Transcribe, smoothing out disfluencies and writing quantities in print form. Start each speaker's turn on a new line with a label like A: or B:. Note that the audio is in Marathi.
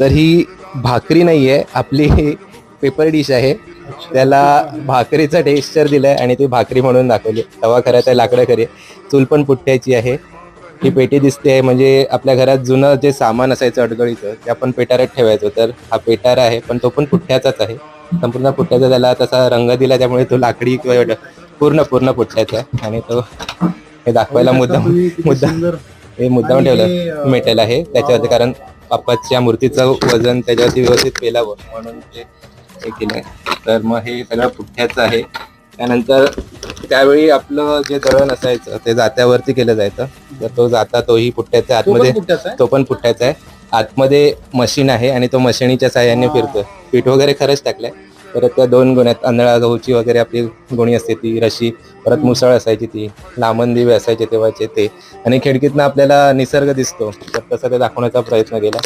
A: तर ही भाकरी नाही आहे, आपली पेपर डिश आहे. त्याला भाकरीचा टेक्स्चर दिलाय आणि ती भाकरी म्हणून दाखवली. तवा खऱ्याचा लाकडं खरी, चूल पण पुठ्ठ्याची आहे. ही पेटी दिसते म्हणजे आपल्या घरात जुनं जे सामान असायचं अडगळीचं ते आपण पेटाऱ्यात ठेवायचो. तर हा पेटारा आहे, पण तो पण पुठ्ठ्याचाच आहे. संपूर्ण पुठ्ठ्याचा त्याला तसा रंग दिला, त्यामुळे तो लाकडी किंवा पूर्ण पूर्ण पुठ्ठ्याचा आहे. आणि तो हे
B: बघू
A: दाखवायला
B: शकता
A: मुद्दाम
B: तुम्ही किती
A: मुद्दाम
B: सुंदर.
A: हे मुद्दाम
B: आणि हे
A: ठेवलं मेटल आहे
B: वा
A: त्याच्यावरती,
B: वा.
A: कारण बाप्पाच्या मूर्तीचं वजन त्याच्यावरती व्यवस्थित पेलावं म्हणून ते हे केलंय. तर मग हे सगळं पुठ्ठ्याचं आहे. त्यानंतर त्यावेळी आपलं जे दळण असायचं ते जात्यावरती केलं जायचं. तर तो जाता तोही पुठ्ठ्याचा आहे.
B: तो पण
A: आतमध्ये
B: कुठ्याचा आहे?
A: तो पण पुठ्ठ्याचा आहे. आतमध्ये मशीन आहे आणि तो मशिनीच्या साह्याने फिरतोय. पीठ वगैरे खरंच टाकलंय. परत त्या दोन गोण्यात तांदळा गहूची वगैरे आपली गोणी असते ती रशी, परत मुसळ असायची ती, लांबण दिवे असायचे तेव्हाचे ते, आणि खिडकीतनं आपल्याला निसर्ग दिसतो तर तसं ते दाखवण्याचा प्रयत्न केला.